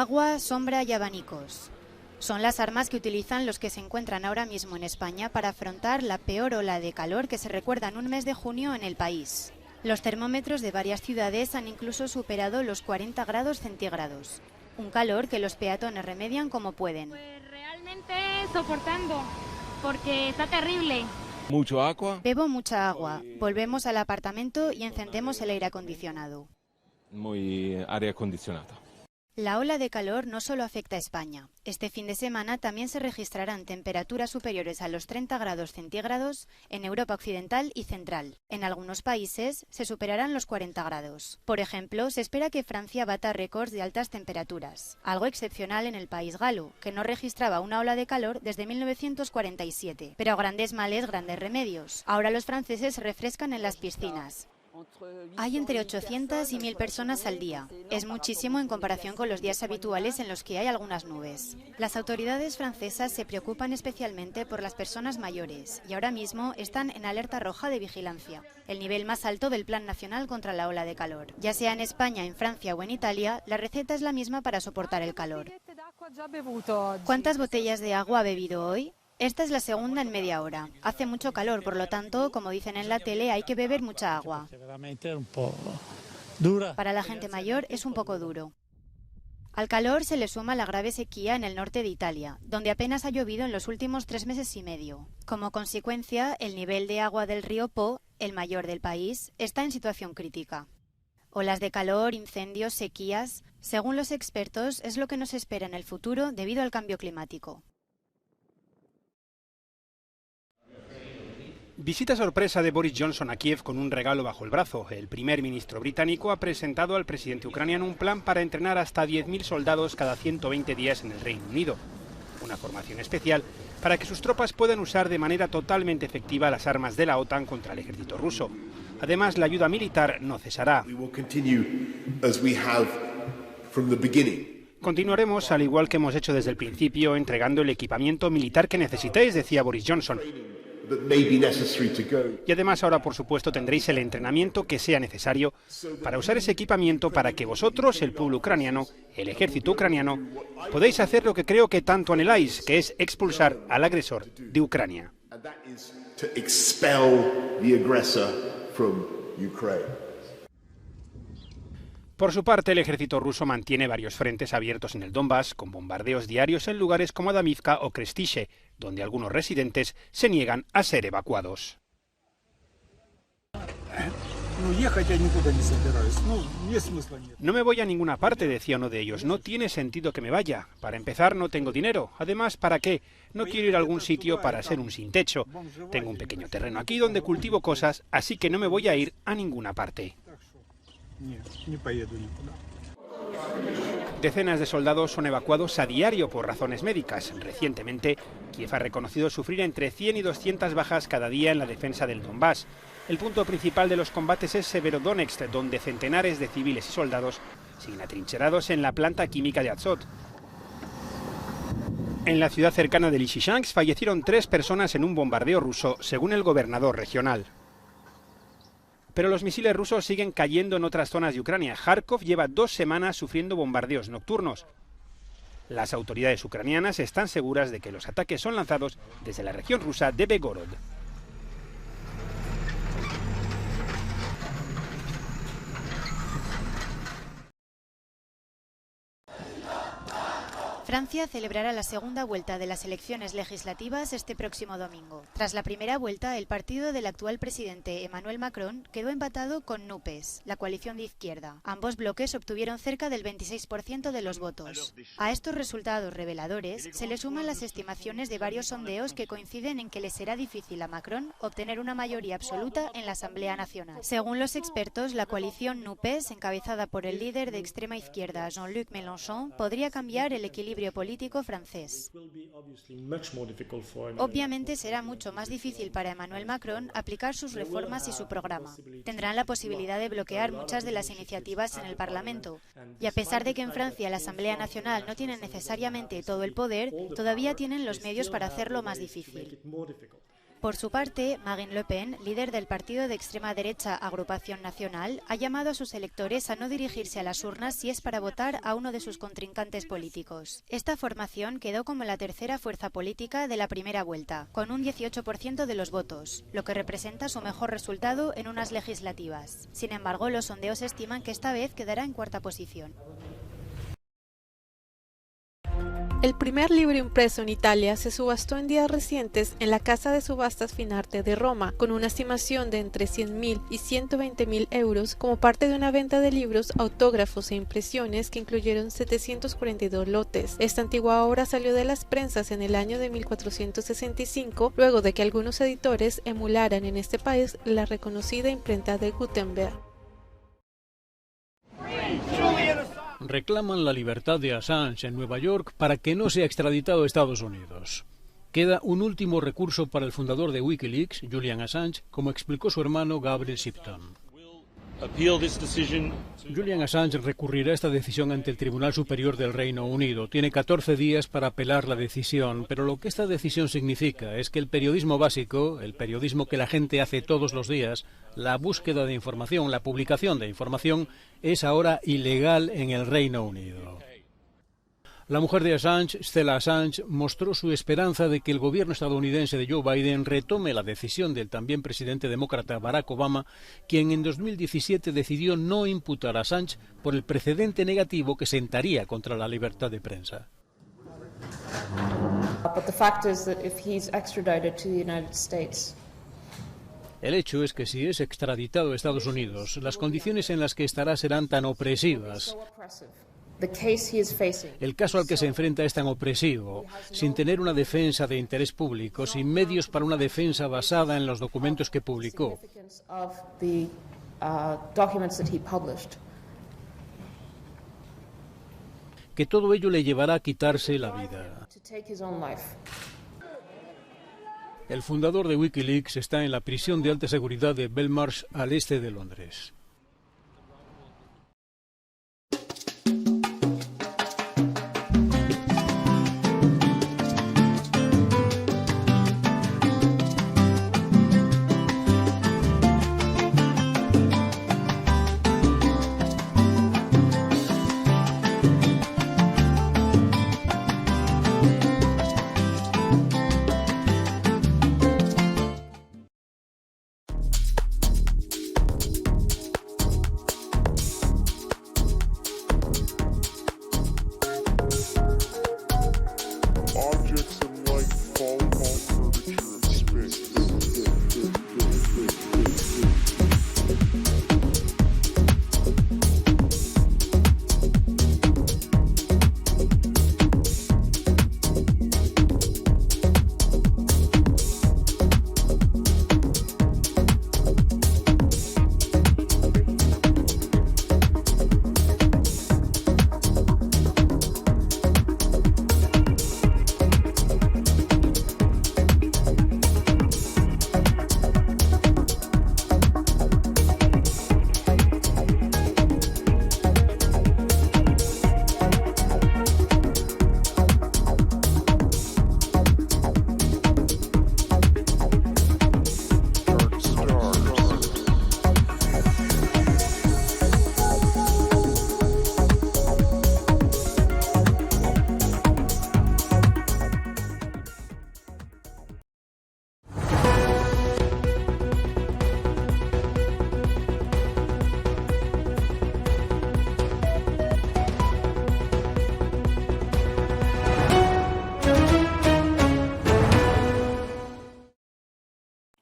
Agua, sombra y abanicos. Son las armas que utilizan los que se encuentran ahora mismo en España para afrontar la peor ola de calor que se recuerda en un mes de junio en el país. Los termómetros de varias ciudades han incluso superado los 40 grados centígrados. Un calor que los peatones remedian como pueden. Pues realmente soportando, porque está terrible. Mucho agua. Bebo mucha agua. Volvemos al apartamento y encendemos el aire acondicionado. Muy aire acondicionado. La ola de calor no solo afecta a España. Este fin de semana también se registrarán temperaturas superiores a los 30 grados centígrados en Europa Occidental y Central. En algunos países se superarán los 40 grados. Por ejemplo, se espera que Francia bata récords de altas temperaturas, algo excepcional en el país galo, que no registraba una ola de calor desde 1947. Pero a grandes males, grandes remedios. Ahora los franceses se refrescan en las piscinas. Hay entre 800 y 1000 personas al día. Es muchísimo en comparación con los días habituales en los que hay algunas nubes. Las autoridades francesas se preocupan especialmente por las personas mayores y ahora mismo están en alerta roja de vigilancia, el nivel más alto del Plan Nacional contra la ola de calor. Ya sea en España, en Francia o en Italia, la receta es la misma para soportar el calor. ¿Cuántas botellas de agua ha bebido hoy? Esta es la segunda en media hora. Hace mucho calor, por lo tanto, como dicen en la tele, hay que beber mucha agua. Para la gente mayor es un poco duro. Al calor se le suma la grave sequía en el norte de Italia, donde apenas ha llovido en los últimos 3 meses y medio. Como consecuencia, el nivel de agua del río Po, el mayor del país, está en situación crítica. Olas de calor, incendios, sequías, según los expertos, es lo que nos espera en el futuro debido al cambio climático. Visita sorpresa de Boris Johnson a Kiev con un regalo bajo el brazo. El primer ministro británico ha presentado al presidente ucraniano un plan para entrenar hasta 10.000 soldados cada 120 días en el Reino Unido. Una formación especial para que sus tropas puedan usar de manera totalmente efectiva las armas de la OTAN contra el ejército ruso. Además, la ayuda militar no cesará. Continuaremos, al igual que hemos hecho desde el principio, entregando el equipamiento militar que necesitéis, decía Boris Johnson. Y además ahora, por supuesto, tendréis el entrenamiento que sea necesario para usar ese equipamiento para que vosotros, el pueblo ucraniano, el ejército ucraniano, podéis hacer lo que creo que tanto anheláis, que es expulsar al agresor de Ucrania. Por su parte, el ejército ruso mantiene varios frentes abiertos en el Donbass, con bombardeos diarios en lugares como Adamivka o Krestiche, donde algunos residentes se niegan a ser evacuados. No me voy a ninguna parte, decía uno de ellos. No tiene sentido que me vaya. Para empezar, no tengo dinero. Además, ¿para qué? No quiero ir a algún sitio para ser un sin techo. Tengo un pequeño terreno aquí donde cultivo cosas, así que no me voy a ir a ninguna parte. Decenas de soldados son evacuados a diario por razones médicas. Recientemente, Kiev ha reconocido sufrir entre 100 y 200 bajas cada día en la defensa del Donbass. El punto principal de los combates es Severodonetsk, donde centenares de civiles y soldados siguen atrincherados en la planta química de Azot. En la ciudad cercana de Lysychansk fallecieron 3 personas en un bombardeo ruso, según el gobernador regional. Pero los misiles rusos siguen cayendo en otras zonas de Ucrania. Kharkov lleva 2 semanas sufriendo bombardeos nocturnos. Las autoridades ucranianas están seguras de que los ataques son lanzados desde la región rusa de Belgorod. Francia celebrará la segunda vuelta de las elecciones legislativas este próximo domingo. Tras la primera vuelta, el partido del actual presidente Emmanuel Macron quedó empatado con NUPES, la coalición de izquierda. Ambos bloques obtuvieron cerca del 26% de los votos. A estos resultados reveladores se le suman las estimaciones de varios sondeos que coinciden en que le será difícil a Macron obtener una mayoría absoluta en la Asamblea Nacional. Según los expertos, la coalición NUPES, encabezada por el líder de extrema izquierda Jean-Luc Mélenchon, podría cambiar el equilibrio político francés. Obviamente será mucho más difícil para Emmanuel Macron aplicar sus reformas y su programa. Tendrán la posibilidad de bloquear muchas de las iniciativas en el Parlamento. Y a pesar de que en Francia la Asamblea Nacional no tiene necesariamente todo el poder, todavía tienen los medios para hacerlo más difícil. Por su parte, Marine Le Pen, líder del partido de extrema derecha Agrupación Nacional, ha llamado a sus electores a no dirigirse a las urnas si es para votar a uno de sus contrincantes políticos. Esta formación quedó como la tercera fuerza política de la primera vuelta, con un 18% de los votos, lo que representa su mejor resultado en unas legislativas. Sin embargo, los sondeos estiman que esta vez quedará en cuarta posición. El primer libro impreso en Italia se subastó en días recientes en la Casa de Subastas Finarte de Roma, con una estimación de entre 100.000 y 120.000 euros como parte de una venta de libros, autógrafos e impresiones que incluyeron 742 lotes. Esta antigua obra salió de las prensas en el año de 1465, luego de que algunos editores emularan en este país la reconocida imprenta de Gutenberg. Reclaman la libertad de Assange en Nueva York para que no sea extraditado a Estados Unidos. Queda un último recurso para el fundador de Wikileaks, Julian Assange, como explicó su hermano Gabriel Shipton. Julian Assange recurrirá esta decisión ante el Tribunal Superior del Reino Unido. Tiene 14 días para apelar la decisión, pero lo que esta decisión significa es que el periodismo básico, el periodismo que la gente hace todos los días, la búsqueda de información, la publicación de información, es ahora ilegal en el Reino Unido. La mujer de Assange, Stella Assange, mostró su esperanza de que el gobierno estadounidense de Joe Biden retome la decisión del también presidente demócrata Barack Obama, quien en 2017 decidió no imputar a Assange por el precedente negativo que sentaría contra la libertad de prensa. El hecho es que si es extraditado a Estados Unidos, las condiciones en las que estará serán tan opresivas. El caso al que se enfrenta es tan opresivo, sin tener una defensa de interés público, sin medios para una defensa basada en los documentos que publicó, que todo ello le llevará a quitarse la vida. El fundador de Wikileaks está en la prisión de alta seguridad de Belmarsh, al este de Londres.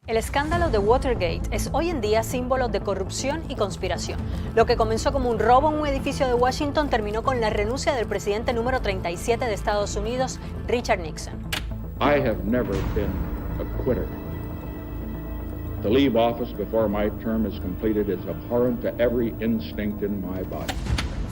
El escándalo de Watergate es hoy en día símbolo de corrupción y conspiración. Lo que comenzó como un robo en un edificio de Washington terminó con la renuncia del presidente número 37 de Estados Unidos, Richard Nixon. I have never been a quitter. To leave office before my term is completed is abhorrent to every instinct in my body.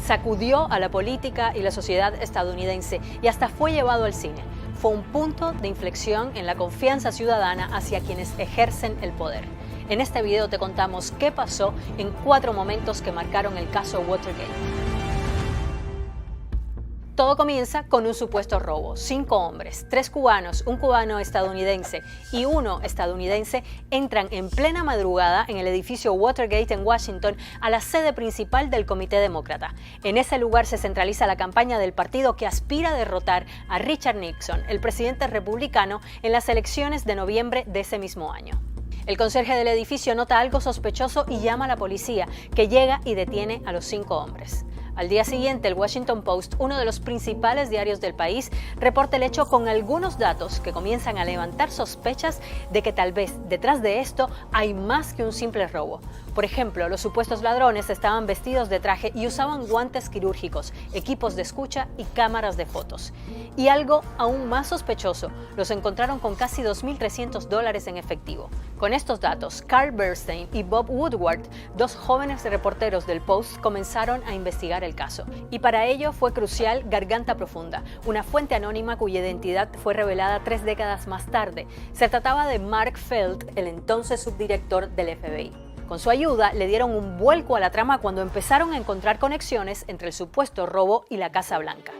Sacudió a la política y la sociedad estadounidense y hasta fue llevado al cine. Fue un punto de inflexión en la confianza ciudadana hacia quienes ejercen el poder. En este video te contamos qué pasó en 4 momentos que marcaron el caso Watergate. Todo comienza con un supuesto robo. 5 hombres, 3 cubanos, un cubano estadounidense y uno estadounidense entran en plena madrugada en el edificio Watergate en Washington a la sede principal del Comité Demócrata. En ese lugar se centraliza la campaña del partido que aspira a derrotar a Richard Nixon, el presidente republicano, en las elecciones de noviembre de ese mismo año. El conserje del edificio nota algo sospechoso y llama a la policía, que llega y detiene a los 5 hombres. Al día siguiente, el Washington Post, uno de los principales diarios del país, reporta el hecho con algunos datos que comienzan a levantar sospechas de que tal vez detrás de esto hay más que un simple robo. Por ejemplo, los supuestos ladrones estaban vestidos de traje y usaban guantes quirúrgicos, equipos de escucha y cámaras de fotos. Y algo aún más sospechoso, los encontraron con casi $2.300 en efectivo. Con estos datos, Carl Bernstein y Bob Woodward, 2 jóvenes reporteros del Post, comenzaron a investigar el caso. Y para ello fue crucial Garganta Profunda, una fuente anónima cuya identidad fue revelada 3 décadas más tarde. Se trataba de Mark Felt, el entonces subdirector del FBI. Con su ayuda, le dieron un vuelco a la trama cuando empezaron a encontrar conexiones entre el supuesto robo y la Casa Blanca.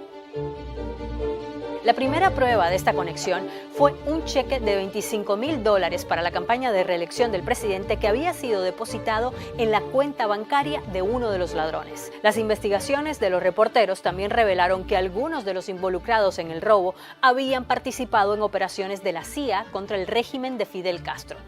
La primera prueba de esta conexión fue un cheque de $25.000 para la campaña de reelección del presidente que había sido depositado en la cuenta bancaria de uno de los ladrones. Las investigaciones de los reporteros también revelaron que algunos de los involucrados en el robo habían participado en operaciones de la CIA contra el régimen de Fidel Castro.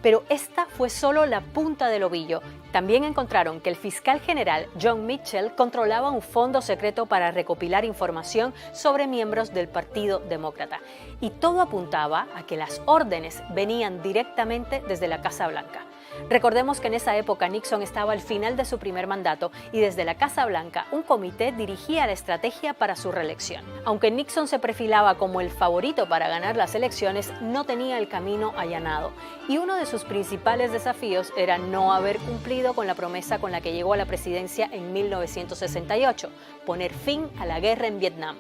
Pero esta fue solo la punta del ovillo. También encontraron que el fiscal general John Mitchell controlaba un fondo secreto para recopilar información sobre miembros del Partido Demócrata. Y todo apuntaba a que las órdenes venían directamente desde la Casa Blanca. Recordemos que en esa época Nixon estaba al final de su primer mandato y desde la Casa Blanca un comité dirigía la estrategia para su reelección. Aunque Nixon se perfilaba como el favorito para ganar las elecciones, no tenía el camino allanado. Y uno de sus principales desafíos era no haber cumplido con la promesa con la que llegó a la presidencia en 1968, poner fin a la guerra en Vietnam.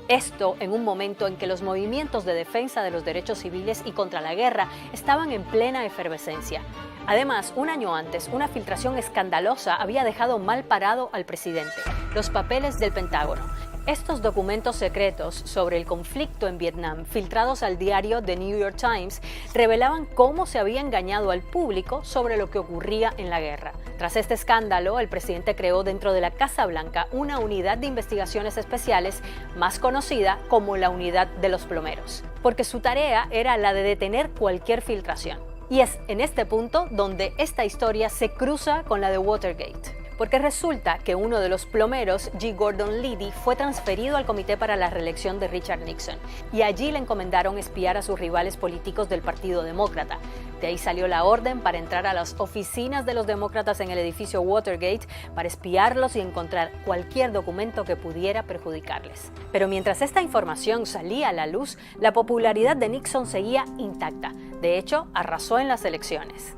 Esto en un momento en que los movimientos de defensa de los derechos civiles y contra la guerra estaban en plena efervescencia. Además, un año antes, una filtración escandalosa había dejado mal parado al presidente: los papeles del Pentágono. Estos documentos secretos sobre el conflicto en Vietnam, filtrados al diario The New York Times, revelaban cómo se había engañado al público sobre lo que ocurría en la guerra. Tras este escándalo, el presidente creó dentro de la Casa Blanca una unidad de investigaciones especiales, más conocida como la Unidad de los Plomeros, porque su tarea era la de detener cualquier filtración. Y es en este punto donde esta historia se cruza con la de Watergate. Porque resulta que uno de los plomeros, G. Gordon Liddy, fue transferido al comité para la reelección de Richard Nixon y allí le encomendaron espiar a sus rivales políticos del Partido Demócrata. De ahí salió la orden para entrar a las oficinas de los demócratas en el edificio Watergate para espiarlos y encontrar cualquier documento que pudiera perjudicarles. Pero mientras esta información salía a la luz, la popularidad de Nixon seguía intacta. De hecho, arrasó en las elecciones.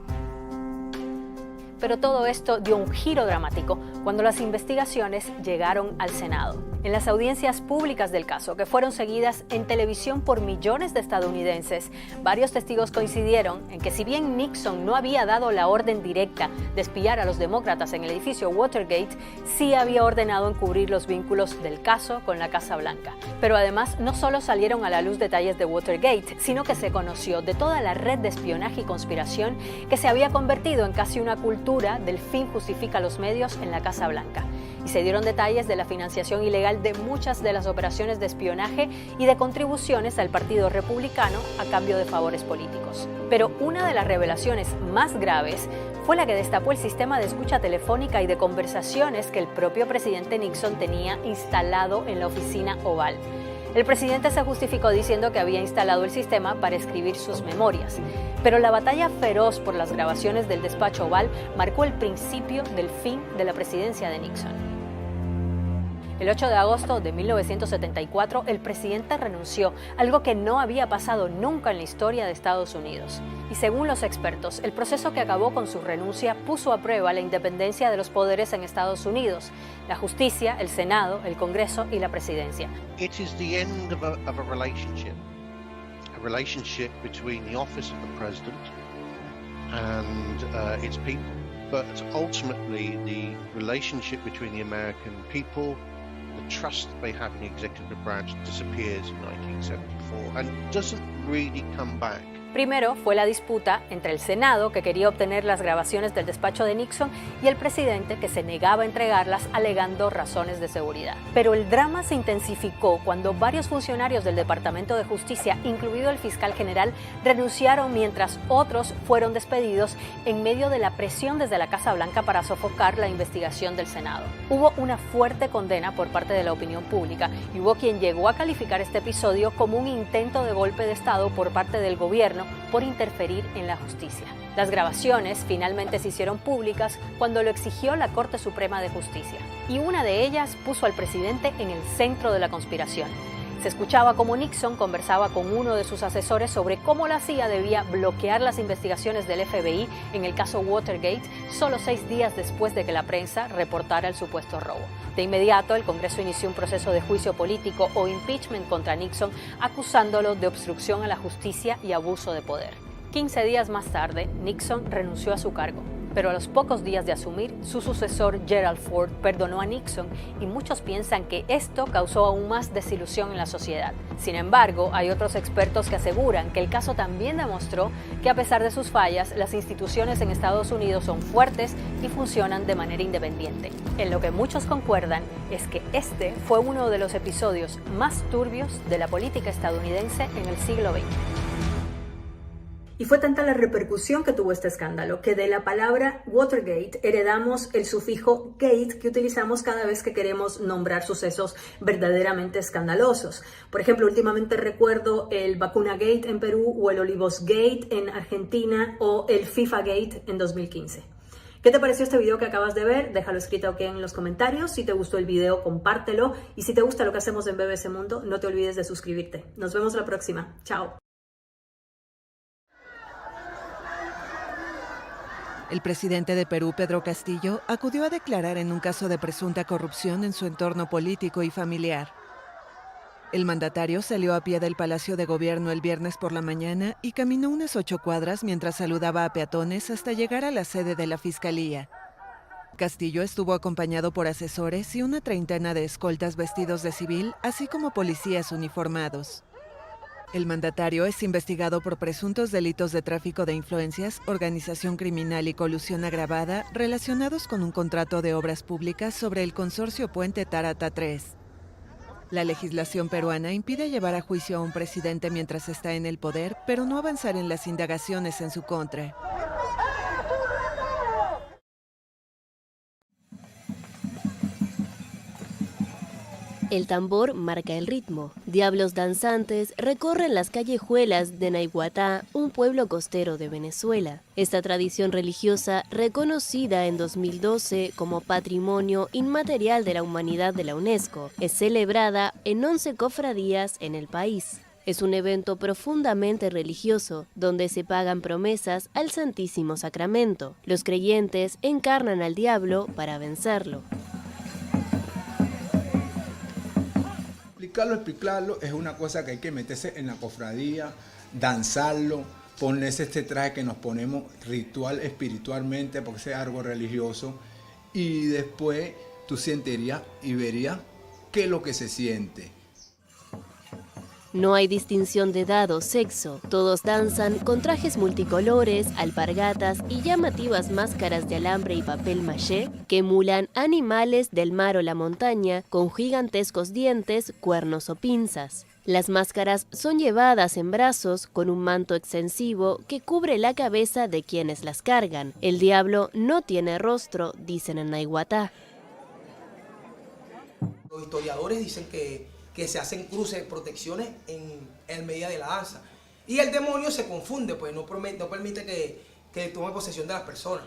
Pero todo esto dio un giro dramático cuando las investigaciones llegaron al Senado. En las audiencias públicas del caso, que fueron seguidas en televisión por millones de estadounidenses, varios testigos coincidieron en que si bien Nixon no había dado la orden directa de espiar a los demócratas en el edificio Watergate, sí había ordenado encubrir los vínculos del caso con la Casa Blanca. Pero además, no solo salieron a la luz detalles de Watergate, sino que se conoció de toda la red de espionaje y conspiración que se había convertido en casi una cultura del fin justifica los medios en la Casa Blanca. Y se dieron detalles de la financiación ilegal de muchas de las operaciones de espionaje y de contribuciones al Partido Republicano a cambio de favores políticos. Pero una de las revelaciones más graves fue la que destapó el sistema de escucha telefónica y de conversaciones que el propio presidente Nixon tenía instalado en la oficina Oval. El presidente se justificó diciendo que había instalado el sistema para escribir sus memorias, pero la batalla feroz por las grabaciones del despacho Oval marcó el principio del fin de la presidencia de Nixon. El 8 de agosto de 1974, el presidente renunció, algo que no había pasado nunca en la historia de Estados Unidos. Y según los expertos, el proceso que acabó con su renuncia puso a prueba la independencia de los poderes en Estados Unidos: la justicia, el Senado, el Congreso y la presidencia. It is the end of a relationship between the office of the president and its people, but ultimately the relationship between the American people the trust they had in the executive branch disappears in 1974 and doesn't really come back. Primero fue la disputa entre el Senado, que quería obtener las grabaciones del despacho de Nixon, y el presidente, que se negaba a entregarlas alegando razones de seguridad. Pero el drama se intensificó cuando varios funcionarios del Departamento de Justicia, incluido el fiscal general, renunciaron mientras otros fueron despedidos en medio de la presión desde la Casa Blanca para sofocar la investigación del Senado. Hubo una fuerte condena por parte de la opinión pública y hubo quien llegó a calificar este episodio como un intento de golpe de Estado por parte del gobierno por interferir en la justicia. Las grabaciones finalmente se hicieron públicas cuando lo exigió la Corte Suprema de Justicia, y una de ellas puso al presidente en el centro de la conspiración. Se escuchaba cómo Nixon conversaba con uno de sus asesores sobre cómo la CIA debía bloquear las investigaciones del FBI en el caso Watergate, solo 6 días después de que la prensa reportara el supuesto robo. De inmediato, el Congreso inició un proceso de juicio político o impeachment contra Nixon, acusándolo de obstrucción a la justicia y abuso de poder. 15 días más tarde, Nixon renunció a su cargo. Pero a los pocos días de asumir, su sucesor Gerald Ford perdonó a Nixon y muchos piensan que esto causó aún más desilusión en la sociedad. Sin embargo, hay otros expertos que aseguran que el caso también demostró que a pesar de sus fallas, las instituciones en Estados Unidos son fuertes y funcionan de manera independiente. En lo que muchos concuerdan es que este fue uno de los episodios más turbios de la política estadounidense en el siglo XX. Y fue tanta la repercusión que tuvo este escándalo que de la palabra Watergate heredamos el sufijo gate que utilizamos cada vez que queremos nombrar sucesos verdaderamente escandalosos. Por ejemplo, últimamente recuerdo el Vacuna Gate en Perú o el Olivos Gate en Argentina o el FIFA Gate en 2015. ¿Qué te pareció este video que acabas de ver? Déjalo escrito aquí en los comentarios. Si te gustó el video, compártelo. Y si te gusta lo que hacemos en BBC Mundo, no te olvides de suscribirte. Nos vemos la próxima. Chao. El presidente de Perú, Pedro Castillo, acudió a declarar en un caso de presunta corrupción en su entorno político y familiar. El mandatario salió a pie del Palacio de Gobierno el viernes por la mañana y caminó unas 8 cuadras mientras saludaba a peatones hasta llegar a la sede de la Fiscalía. Castillo estuvo acompañado por asesores y una treintena de escoltas vestidos de civil, así como policías uniformados. El mandatario es investigado por presuntos delitos de tráfico de influencias, organización criminal y colusión agravada relacionados con un contrato de obras públicas sobre el consorcio Puente Tarata 3. La legislación peruana impide llevar a juicio a un presidente mientras está en el poder, pero no avanzar en las indagaciones en su contra. El tambor marca el ritmo. Diablos danzantes recorren las callejuelas de Naiguatá, un pueblo costero de Venezuela. Esta tradición religiosa, reconocida en 2012 como Patrimonio Inmaterial de la Humanidad de la UNESCO, es celebrada en 11 cofradías en el país. Es un evento profundamente religioso, donde se pagan promesas al Santísimo Sacramento. Los creyentes encarnan al diablo para vencerlo. Explicarlo es una cosa que hay que meterse en la cofradía, danzarlo, ponerse este traje que nos ponemos ritual espiritualmente porque es algo religioso, y después tú sentirías y verías qué es lo que se siente. No hay distinción de edad o sexo, todos danzan con trajes multicolores, alpargatas y llamativas máscaras de alambre y papel maché que emulan animales del mar o la montaña con gigantescos dientes, cuernos o pinzas. Las máscaras son llevadas en brazos con un manto extensivo que cubre la cabeza de quienes las cargan. El diablo no tiene rostro, dicen en Naiguatá. Los historiadores dicen que se hacen cruces, protecciones en medida de la danza. Y el demonio se confunde, pues no permite que tome posesión de las personas.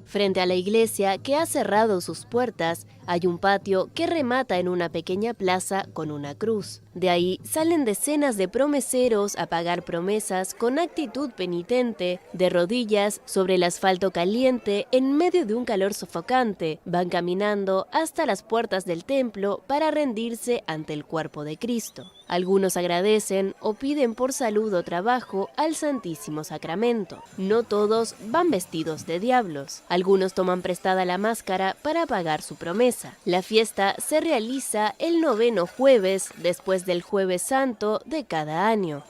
Frente a la iglesia, que ha cerrado sus puertas, hay un patio que remata en una pequeña plaza con una cruz. De ahí salen decenas de promeseros a pagar promesas con actitud penitente, de rodillas sobre el asfalto caliente en medio de un calor sofocante. Van caminando hasta las puertas del templo para rendirse ante el cuerpo de Cristo. Algunos agradecen o piden por salud o trabajo al Santísimo Sacramento. No todos van vestidos de diablos. Algunos toman prestada la máscara para pagar su promesa. empieza. La fiesta se realiza el 9º jueves, después del Jueves Santo de cada año.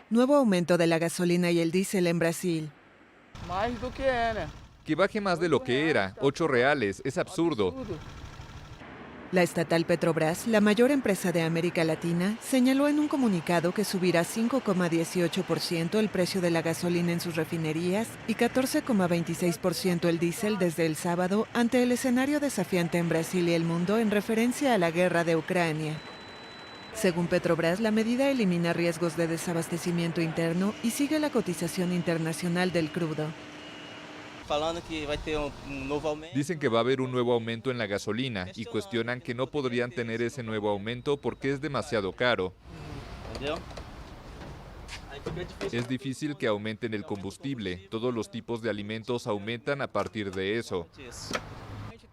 Nuevo aumento de la gasolina y el diésel en Brasil. Que baje más de lo que era, 8 reales, es absurdo. La estatal Petrobras, la mayor empresa de América Latina, señaló en un comunicado que subirá 5,18% el precio de la gasolina en sus refinerías y 14,26% el diésel desde el sábado ante el escenario desafiante en Brasil y el mundo en referencia a la guerra de Ucrania. Según Petrobras, la medida elimina riesgos de desabastecimiento interno y sigue la cotización internacional del crudo. Dicen que va a haber un nuevo aumento en la gasolina y cuestionan que no podrían tener ese nuevo aumento porque es demasiado caro. Es difícil que aumenten el combustible. Todos los tipos de alimentos aumentan a partir de eso.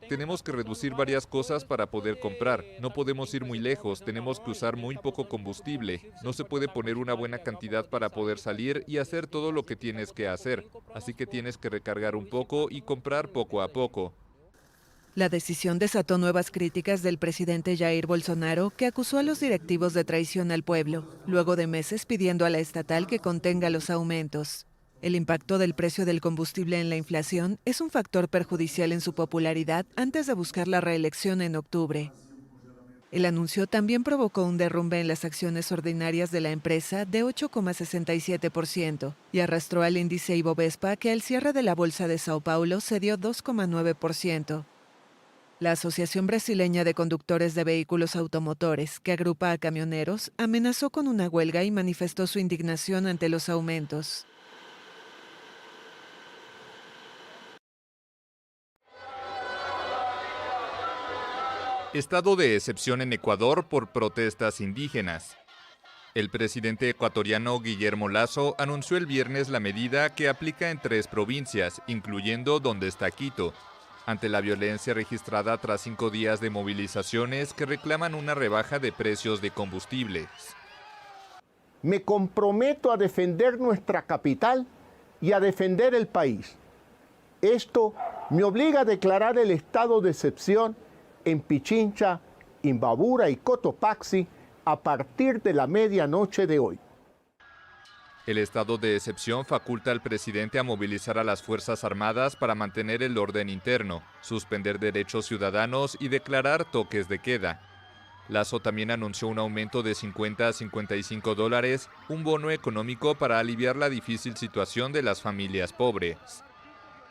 Tenemos que reducir varias cosas para poder comprar. No podemos ir muy lejos, tenemos que usar muy poco combustible. No se puede poner una buena cantidad para poder salir y hacer todo lo que tienes que hacer. Así que tienes que recargar un poco y comprar poco a poco. La decisión desató nuevas críticas del presidente Jair Bolsonaro, que acusó a los directivos de traición al pueblo, luego de meses pidiendo a la estatal que contenga los aumentos. El impacto del precio del combustible en la inflación es un factor perjudicial en su popularidad antes de buscar la reelección en octubre. El anuncio también provocó un derrumbe en las acciones ordinarias de la empresa de 8,67% y arrastró al índice Ibovespa, que al cierre de la Bolsa de Sao Paulo cedió 2,9%. La Asociación Brasileña de Conductores de Vehículos Automotores, que agrupa a camioneros, amenazó con una huelga y manifestó su indignación ante los aumentos. Estado de excepción en Ecuador por protestas indígenas. El presidente ecuatoriano Guillermo Lasso anunció el viernes la medida que aplica en 3 provincias, incluyendo donde está Quito, ante la violencia registrada tras 5 días de movilizaciones que reclaman una rebaja de precios de combustibles. Me comprometo a defender nuestra capital y a defender el país. Esto me obliga a declarar el estado de excepción en Pichincha, Imbabura y Cotopaxi a partir de la medianoche de hoy. El estado de excepción faculta al presidente a movilizar a las Fuerzas Armadas para mantener el orden interno, suspender derechos ciudadanos y declarar toques de queda. Lasso también anunció un aumento de $50 a $55, un bono económico para aliviar la difícil situación de las familias pobres.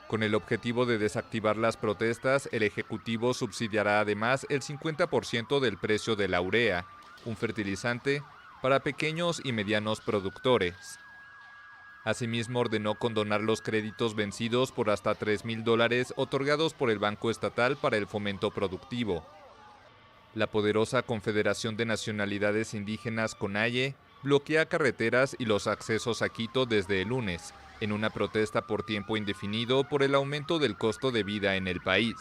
Con el objetivo de desactivar las protestas, el Ejecutivo subsidiará además el 50% del precio de la urea, un fertilizante, para pequeños y medianos productores. Asimismo, ordenó condonar los créditos vencidos por hasta $3,000 otorgados por el Banco Estatal para el Fomento Productivo. La poderosa Confederación de Nacionalidades Indígenas, CONAIE, bloquea carreteras y los accesos a Quito desde el lunes, en una protesta por tiempo indefinido por el aumento del costo de vida en el país.